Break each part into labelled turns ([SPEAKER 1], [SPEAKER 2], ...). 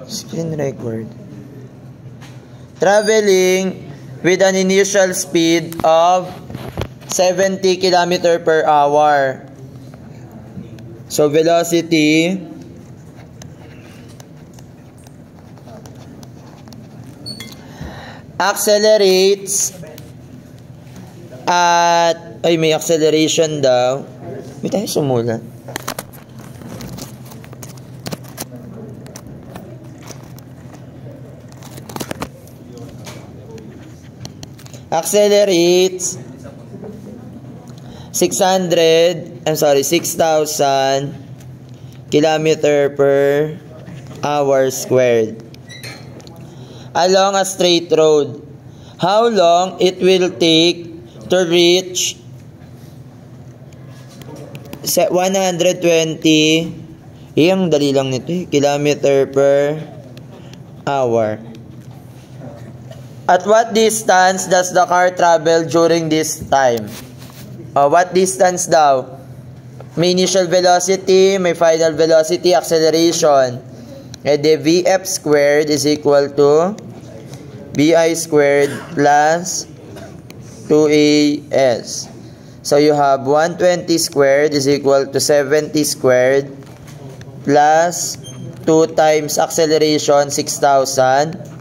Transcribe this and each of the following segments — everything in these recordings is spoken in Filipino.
[SPEAKER 1] Screen record. Traveling with an initial speed of 70 km per hour. So, velocity accelerates at, ay, may acceleration daw. May tayo sumulat. Accelerates 6,000 kilometer per hour squared along a straight road. How long it will take to reach 120 ang dali lang nito kilometer per hour. At what distance does the car travel during this time? What distance daw? May initial velocity, may final velocity, acceleration. And the Vf squared is equal to Vi squared plus 2As. So you have 120 squared is equal to 70 squared plus 2 times acceleration, 6,000.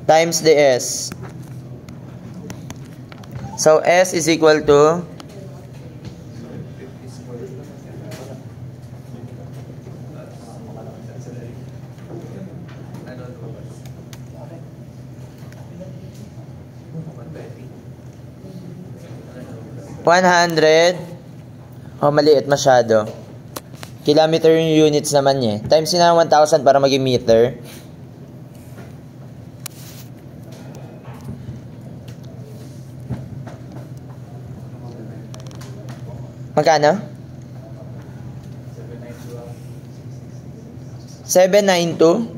[SPEAKER 1] Times the S. So, S is equal to 100. Maliit masyado. Kilometer yung units naman niya. Times yun na 1,000 para maging meter. Magkano? 792?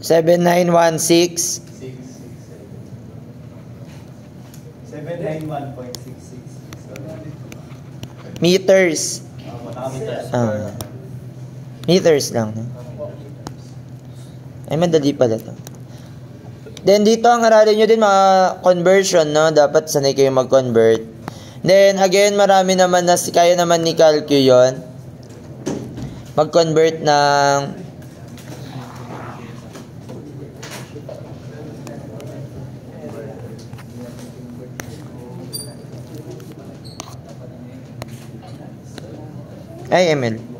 [SPEAKER 1] 7916 791.66 meters. Meters lang, no? Ay, madali pala to. Then, dito ang aralin nyo din mga conversion, no? Dapat sanay kayo mag-convert. Then, again, marami naman na kaya naman ni Calcu yun. Mag-convert ng ml.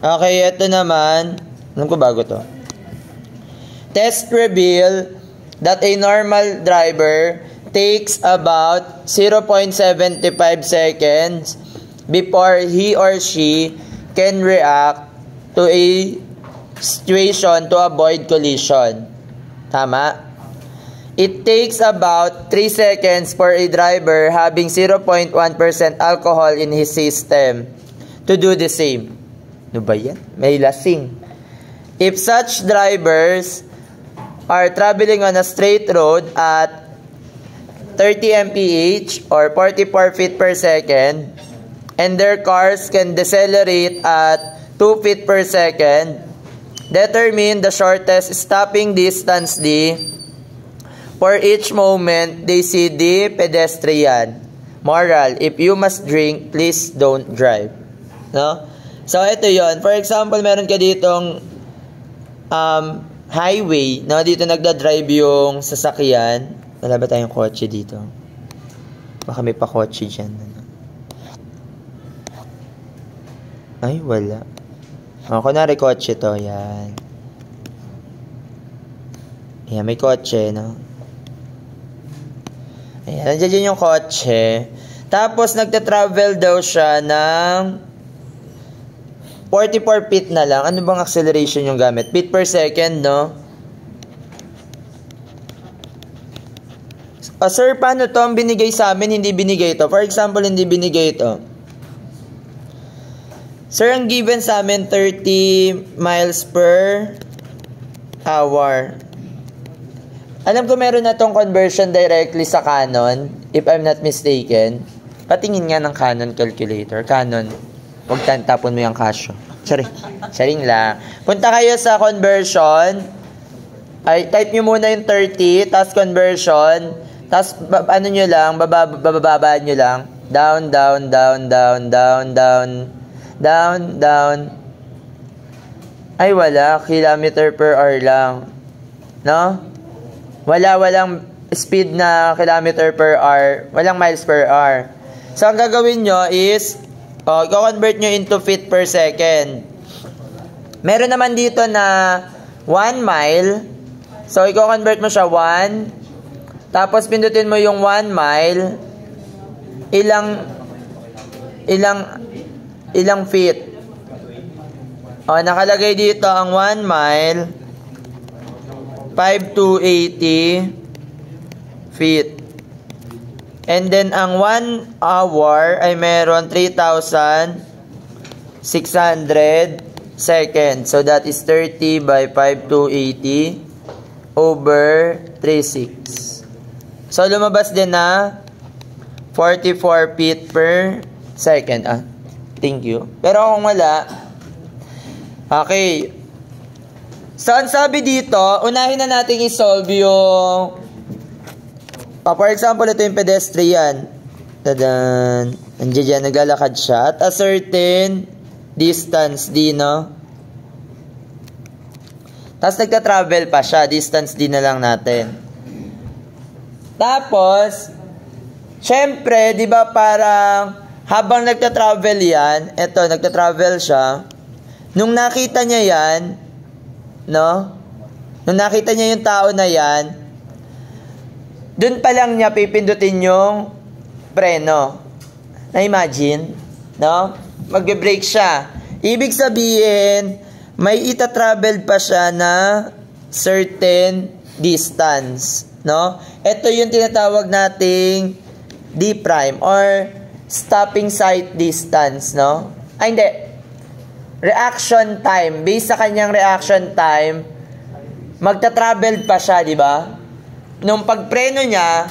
[SPEAKER 1] Okay, ito naman. Alam ko bago to. Test reveal that a normal driver takes about 0.75 seconds before he or she can react to a situation to avoid collision. Tama? It takes about 3 seconds for a driver having 0.1% alcohol in his system to do the same. Ano ba yan? May lasing. If such drivers are traveling on a straight road at 30 mph or 44 feet per second and their cars can decelerate at 2 feet per second, determine the shortest stopping distance D for each moment they see the pedestrian. Moral, if you must drink, please don't drive. No? So, ito yon. For example, meron ka ditong highway. No? Dito nagda-drive yung sasakyan. Wala ba tayong kotse dito? Baka may pa-kotse dyan. Ay, wala. Kunwari kotse to. Yan. Ayan, may kotse, no? Ayan, nandiyan yung kotse. Tapos, nagta-travel daw siya ng 44 feet na lang. Ano bang acceleration yung gamit? Feet per second, no? Sir, paano to? Ang binigay sa amin, hindi binigay to. For example, hindi binigay to. Sir, ang given sa amin 30 miles per hour. Alam ko meron na tong conversion directly sa Canon, if I'm not mistaken. Patingin nga ng Canon calculator. Canon, huwag tapon mo yung Casio. Sharing lang. Punta kayo sa conversion. Ay, type nyo muna yung 30, tapos conversion. Tapos, ano nyo lang, bababa nyo lang. Down, down, down, down, down, down. Down, down. Ay, wala. Kilometer per hour lang. No? Walang speed na kilometer per hour. Walang miles per hour. So, ang gagawin nyo is, i-convert nyo into feet per second. Meron naman dito na 1 mile. So, i-convert mo siya 1. Tapos, pindutin mo yung 1 mile. Ilang feet. Nakalagay dito ang 1 mile. 5,280 feet. And then, ang 1 hour ay meron 3,600 seconds. So, that is 30 by 5,280 over 36. So, lumabas din na 44 feet per second. Thank you. Pero kung wala, okay. So, ang sabi dito, unahin na natin i-solve yung for example, ito yung pedestrian. Tadan. Andiyan dyan, naglalakad siya. At a certain distance, D, no? Tapos, nagta-travel pa siya. Distance, D na lang natin. Tapos, syempre, di ba parang habang nagta-travel yan, eto, nagta-travel siya. Nung nakita niya yan, no? Nung nakita niya yung tao na yan, dun pa lang niya pipindutin yung preno. Na-imagine? No? Magbe-brake siya. Ibig sabihin, may ita-travel pa siya na certain distance. No? Ito yung tinatawag nating D' or stopping sight distance. No? Hindi. Reaction time. Based sa kanyang reaction time, magta-travel pa siya, di ba? Nung pagpreno niya,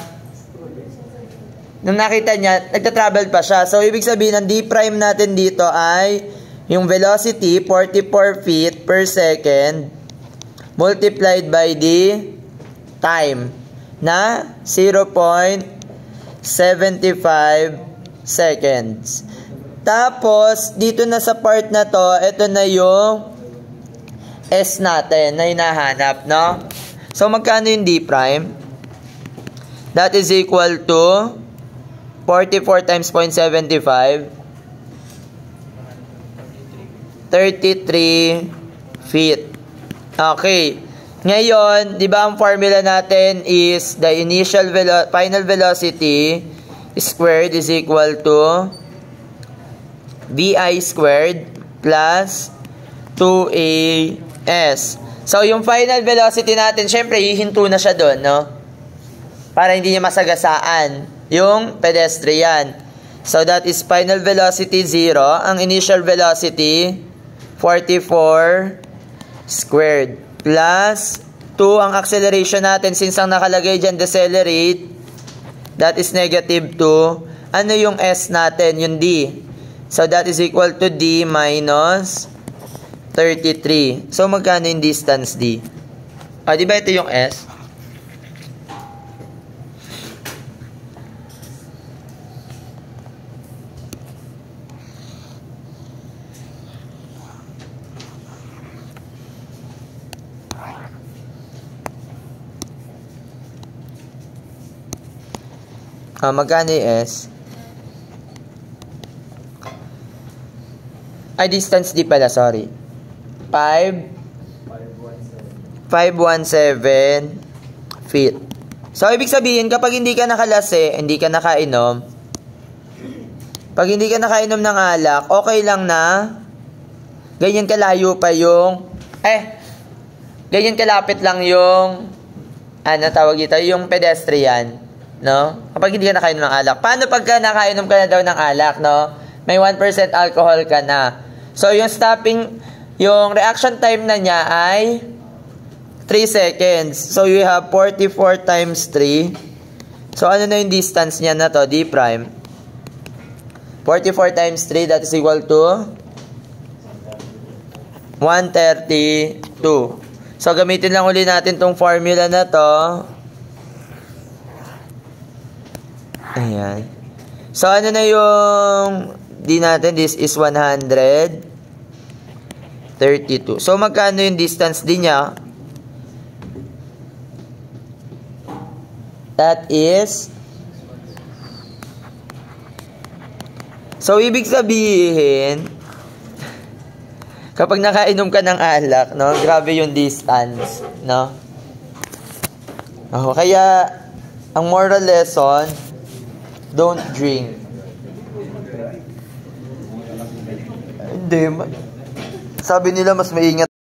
[SPEAKER 1] nung nakita niya, nagta-travel pa siya. So, ibig sabihin, ang D' natin dito ay yung velocity, 44 feet per second, multiplied by the time na 0.75 seconds. Tapos, dito na sa part na to, ito na yung S natin na hinahanap, no? So, magkano yung D'? That is equal to 44 times 0.75. 33 feet. Okay. Ngayon, di ba ang formula natin is the initial final velocity squared is equal to VI squared plus 2AS. So, yung final velocity natin, syempre, hihinto na siya doon, no? Para hindi niya masagasaan yung pedestrian. So, that is final velocity 0. Ang initial velocity, 44 squared. Plus 2, ang acceleration natin, since ang nakalagay dyan, decelerate, that is negative 2. Ano yung S natin? Yung D. So, that is equal to D minus 33. So, magkano yung distance D? Di ba ito yung S? Magkano yung S? Distance D pala, sorry. 517 feet. So, ibig sabihin, kapag hindi ka nakalase, hindi ka nakainom, pag hindi ka nakainom ng alak, okay lang na ganyan kalayo pa yung ganyan kalapit lang yung tawag dito, yung pedestrian, no? Kapag hindi ka nakainom ng alak. Paano pagka nakainom ka na daw ng alak, no? May 1% alcohol ka na. So, yung reaction time na niya ay 3 seconds. So, you have 44 times 3. So, ano na yung distance niya na to? D prime. 44 times 3, that is equal to 132. So, gamitin lang uli natin tong formula na to. Ayan. So, ano na yung D natin? This is 132. So, magkano yung distance din niya? That is... So, ibig sabihin, kapag nakainom ka ng alak, no? Grabe yung distance, no? Kaya, ang moral lesson, don't drink. Hindi. Sabi nila mas maingat